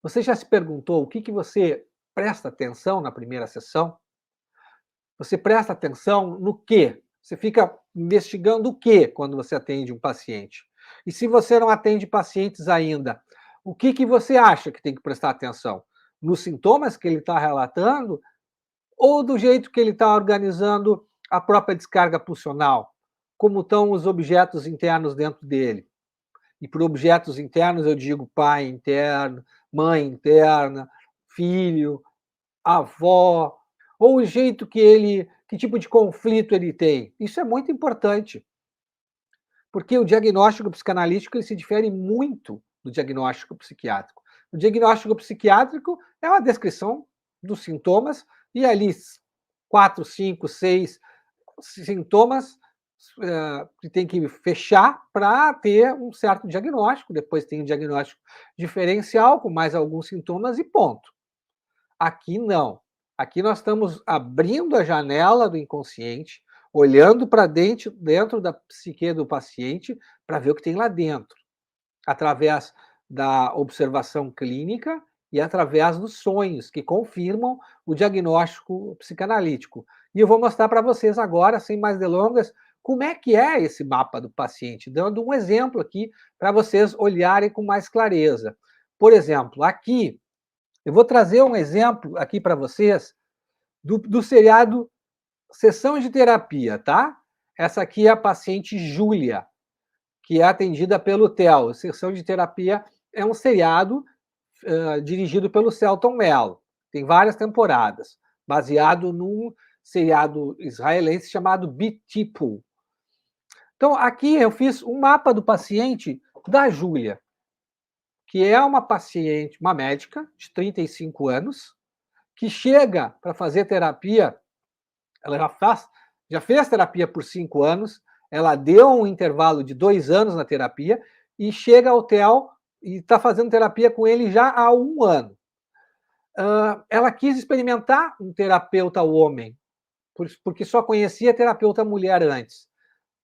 Você já se perguntou o que você presta atenção na primeira sessão? Você presta atenção no quê? Você fica investigando o quê quando você atende um paciente? E se você não atende pacientes ainda, o que você acha que tem que prestar atenção? Nos sintomas que ele está relatando ou do jeito que ele está organizando a própria descarga pulsional? Como estão os objetos internos dentro dele? E por objetos internos eu digo pai interno, mãe interna, filho, avó, ou o jeito que tipo de conflito ele tem. Isso é muito importante, porque o diagnóstico psicanalítico ele se difere muito do diagnóstico psiquiátrico. O diagnóstico psiquiátrico é uma descrição dos sintomas e ali 4, 5, 6 sintomas que tem que fechar para ter um certo diagnóstico. Depois tem um diagnóstico diferencial com mais alguns sintomas e ponto. Aqui não. Aqui nós estamos abrindo a janela do inconsciente, olhando para dentro da psique do paciente para ver o que tem lá dentro, através da observação clínica e através dos sonhos, que confirmam o diagnóstico psicanalítico. E eu vou mostrar para vocês agora, sem mais delongas, como é que é esse mapa do paciente, dando um exemplo aqui para vocês olharem com mais clareza. Por exemplo, aqui eu vou trazer um exemplo aqui para vocês do seriado Sessão de Terapia, tá? Essa aqui é a paciente Júlia, que é atendida pelo Theo. Sessão de Terapia é um seriado dirigido pelo Selton Mello. Tem várias temporadas, baseado num seriado israelense chamado Bitipu. Então, aqui eu fiz um mapa do paciente da Júlia, que é uma paciente, uma médica de 35 anos, que chega para fazer terapia, ela já fez terapia por 5 anos, ela deu um intervalo de 2 anos na terapia e chega ao Theo e está fazendo terapia com ele já há 1 ano. Ela quis experimentar um terapeuta homem, porque só conhecia terapeuta mulher antes.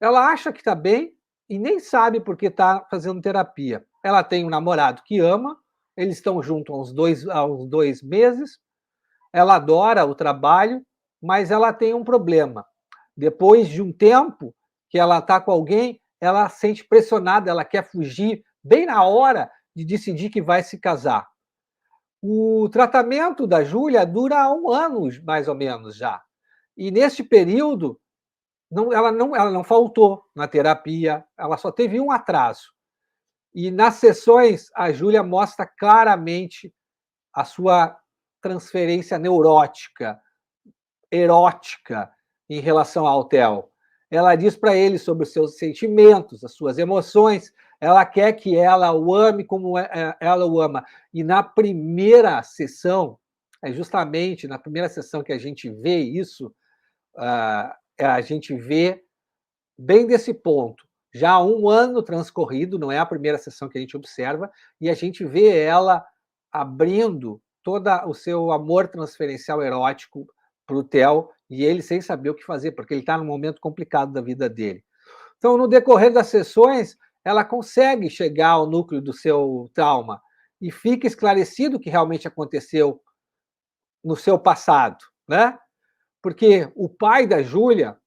Ela acha que está bem e nem sabe por que está fazendo terapia. Ela tem um namorado que ama, eles estão juntos há uns 2 meses, ela adora o trabalho, mas ela tem um problema. Depois de um tempo que ela está com alguém, ela se sente pressionada, ela quer fugir bem na hora de decidir que vai se casar. O tratamento da Júlia dura 1 ano, mais ou menos, já. E neste período, ela não faltou na terapia, ela só teve um atraso. E nas sessões, a Júlia mostra claramente a sua transferência neurótica, erótica em relação ao Theo. Ela diz para ele sobre os seus sentimentos, as suas emoções. Ela quer que ela o ame como ela o ama. E na primeira sessão, é justamente na primeira sessão que a gente vê isso, a gente vê bem desse ponto. Já há 1 ano transcorrido, não é a primeira sessão que a gente observa, e a gente vê ela abrindo todo o seu amor transferencial erótico para o Theo, e ele sem saber o que fazer, porque ele está num momento complicado da vida dele. Então, no decorrer das sessões, ela consegue chegar ao núcleo do seu trauma e fica esclarecido o que realmente aconteceu no seu passado, né? Porque o pai da Júlia,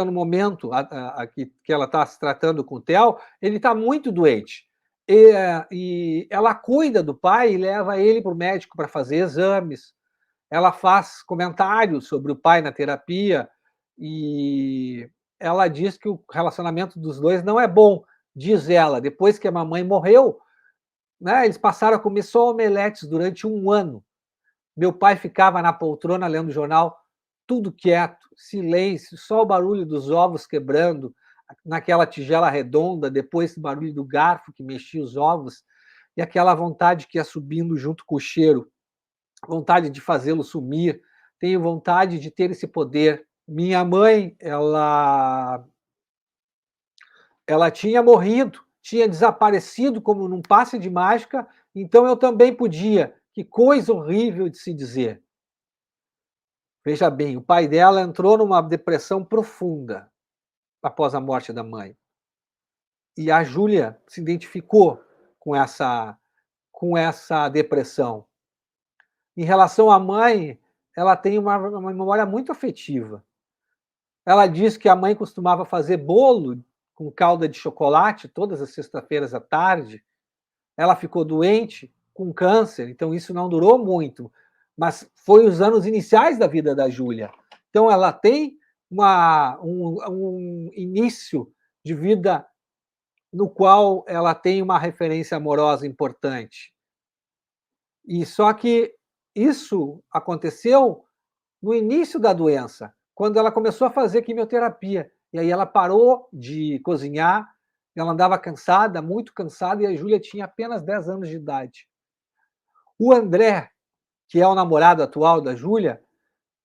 no momento que ela está se tratando com o Theo, ele está muito doente. E ela cuida do pai e leva ele para o médico para fazer exames. Ela faz comentários sobre o pai na terapia e ela diz que o relacionamento dos dois não é bom, diz ela. Depois que a mamãe morreu, né, eles passaram a comer só omeletes durante 1 ano. Meu pai ficava na poltrona lendo o jornal, tudo quieto, silêncio, só o barulho dos ovos quebrando naquela tigela redonda, depois o barulho do garfo que mexia os ovos, e aquela vontade que ia subindo junto com o cheiro, vontade de fazê-lo sumir, tenho vontade de ter esse poder. Minha mãe, ela tinha morrido, tinha desaparecido como num passe de mágica, então eu também podia. Que coisa horrível de se dizer. Veja bem, o pai dela entrou numa depressão profunda após a morte da mãe. E a Júlia se identificou com com essa depressão. Em relação à mãe, ela tem uma memória muito afetiva. Ela diz que a mãe costumava fazer bolo com calda de chocolate todas as sextas-feiras à tarde. Ela ficou doente com câncer, então isso não durou muito, mas foi os anos iniciais da vida da Júlia. Então ela tem um início de vida no qual ela tem uma referência amorosa importante. E só que isso aconteceu no início da doença, quando ela começou a fazer quimioterapia. E aí ela parou de cozinhar, ela andava cansada, muito cansada, e a Júlia tinha apenas 10 anos de idade. O André, que é o namorado atual da Júlia,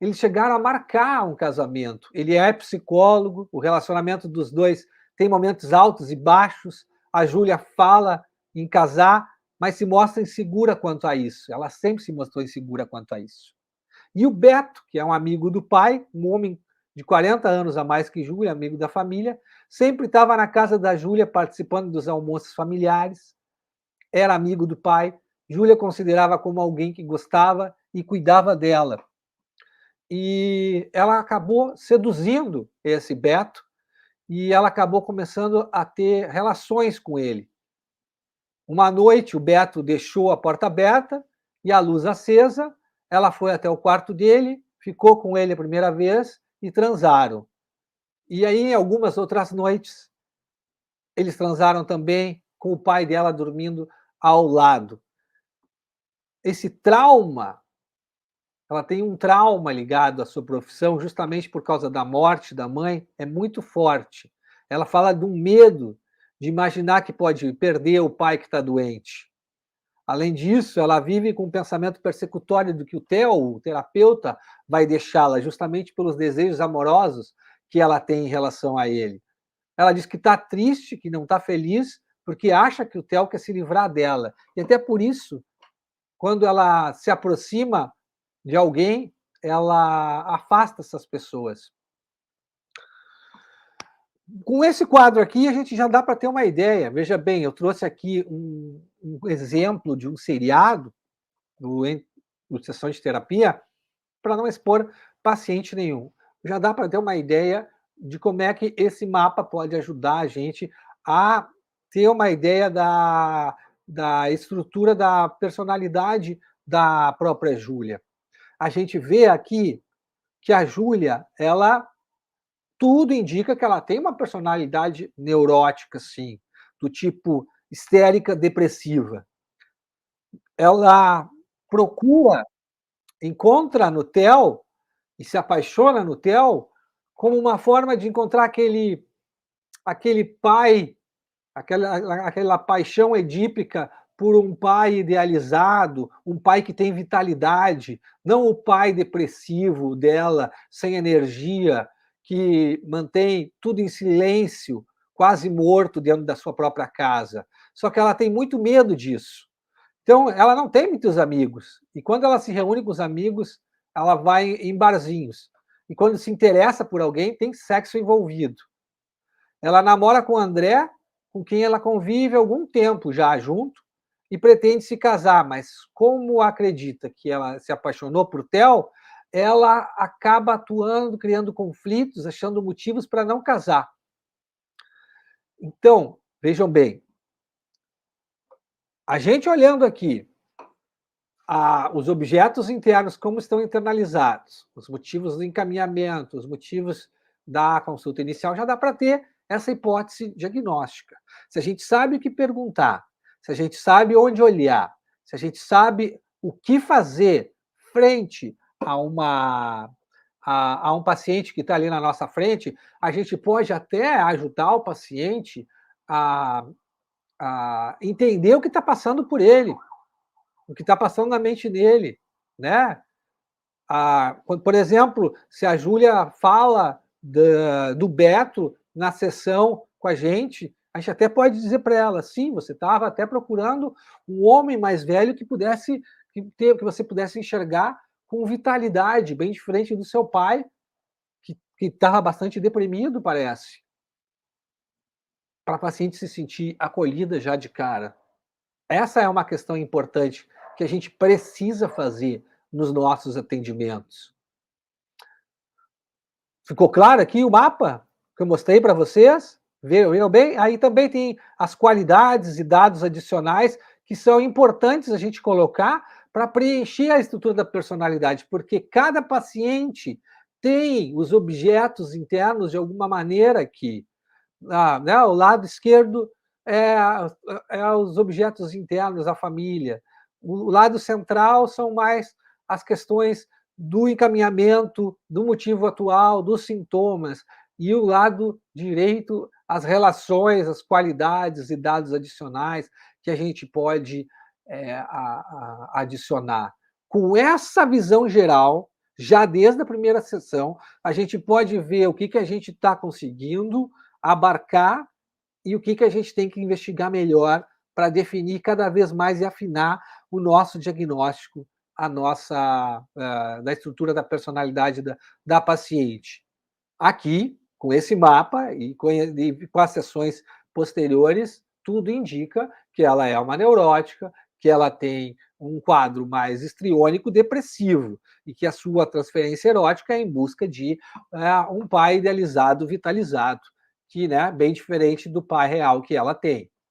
eles chegaram a marcar um casamento. Ele é psicólogo, o relacionamento dos dois tem momentos altos e baixos. A Júlia fala em casar, mas se mostra insegura quanto a isso. Ela sempre se mostrou insegura quanto a isso. E o Beto, que é um amigo do pai, um homem de 40 anos a mais que Júlia, amigo da família, sempre estava na casa da Júlia participando dos almoços familiares, era amigo do pai. Júlia considerava como alguém que gostava e cuidava dela. E ela acabou seduzindo esse Beto e ela acabou começando a ter relações com ele. Uma noite, o Beto deixou a porta aberta e a luz acesa. Ela foi até o quarto dele, ficou com ele a primeira vez e transaram. E aí, em algumas outras noites, eles transaram também com o pai dela dormindo ao lado. Esse trauma, ela tem um trauma ligado à sua profissão, justamente por causa da morte da mãe, é muito forte. Ela fala de um medo de imaginar que pode perder o pai que está doente. Além disso, ela vive com um pensamento persecutório do que o Theo, o terapeuta, vai deixá-la, justamente pelos desejos amorosos que ela tem em relação a ele. Ela diz que está triste, que não está feliz, porque acha que o Theo quer se livrar dela. E até por isso, quando ela se aproxima de alguém, ela afasta essas pessoas. Com esse quadro aqui, a gente já dá para ter uma ideia. Veja bem, eu trouxe aqui um exemplo de um seriado do sessão de terapia, para não expor paciente nenhum. Já dá para ter uma ideia de como é que esse mapa pode ajudar a gente a ter uma ideia da estrutura da personalidade da própria Júlia. A gente vê aqui que a Júlia, ela tudo indica que ela tem uma personalidade neurótica, sim, do tipo histérica, depressiva. Ela procura, encontra no Theo e se apaixona no Theo como uma forma de encontrar aquele pai, aquela paixão edípica por um pai idealizado, um pai que tem vitalidade, não o pai depressivo dela, sem energia, que mantém tudo em silêncio, quase morto dentro da sua própria casa. Só que ela tem muito medo disso. Então, ela não tem muitos amigos. E quando ela se reúne com os amigos, ela vai em barzinhos. E quando se interessa por alguém, tem sexo envolvido. Ela namora com o André, com quem ela convive há algum tempo já junto, e pretende se casar, mas como acredita que ela se apaixonou por Theo, ela acaba atuando, criando conflitos, achando motivos para não casar. Então, vejam bem, a gente olhando aqui os objetos internos, como estão internalizados, os motivos do encaminhamento, os motivos da consulta inicial, já dá para ter essa hipótese diagnóstica. Se a gente sabe o que perguntar, se a gente sabe onde olhar, se a gente sabe o que fazer frente a um paciente que está ali na nossa frente, a gente pode até ajudar o paciente a, a entender o que está passando por ele, o que está passando na mente dele, né? Por exemplo, se a Júlia fala do Beto na sessão com a gente até pode dizer para ela, sim, você estava até procurando um homem mais velho que que você pudesse enxergar com vitalidade, bem diferente do seu pai, que estava bastante deprimido, parece. Para a paciente se sentir acolhida já de cara. Essa é uma questão importante que a gente precisa fazer nos nossos atendimentos. Ficou claro aqui o mapa que eu mostrei para vocês? Viram bem? Aí também tem as qualidades e dados adicionais que são importantes a gente colocar para preencher a estrutura da personalidade, porque cada paciente tem os objetos internos de alguma maneira que né, o lado esquerdo é, é os objetos internos, a família. O lado central são mais as questões do encaminhamento, do motivo atual, dos sintomas. E o lado direito, as relações, as qualidades e dados adicionais que a gente pode adicionar. Com essa visão geral, já desde a primeira sessão, a gente pode ver o que a gente está conseguindo abarcar e o que a gente tem que investigar melhor para definir cada vez mais e afinar o nosso diagnóstico, a nossa da estrutura da personalidade da paciente. Aqui, com esse mapa e com as sessões posteriores, tudo indica que ela é uma neurótica, que ela tem um quadro mais histriônico depressivo e que a sua transferência erótica é em busca de um pai idealizado, vitalizado, que, né, bem diferente do pai real que ela tem.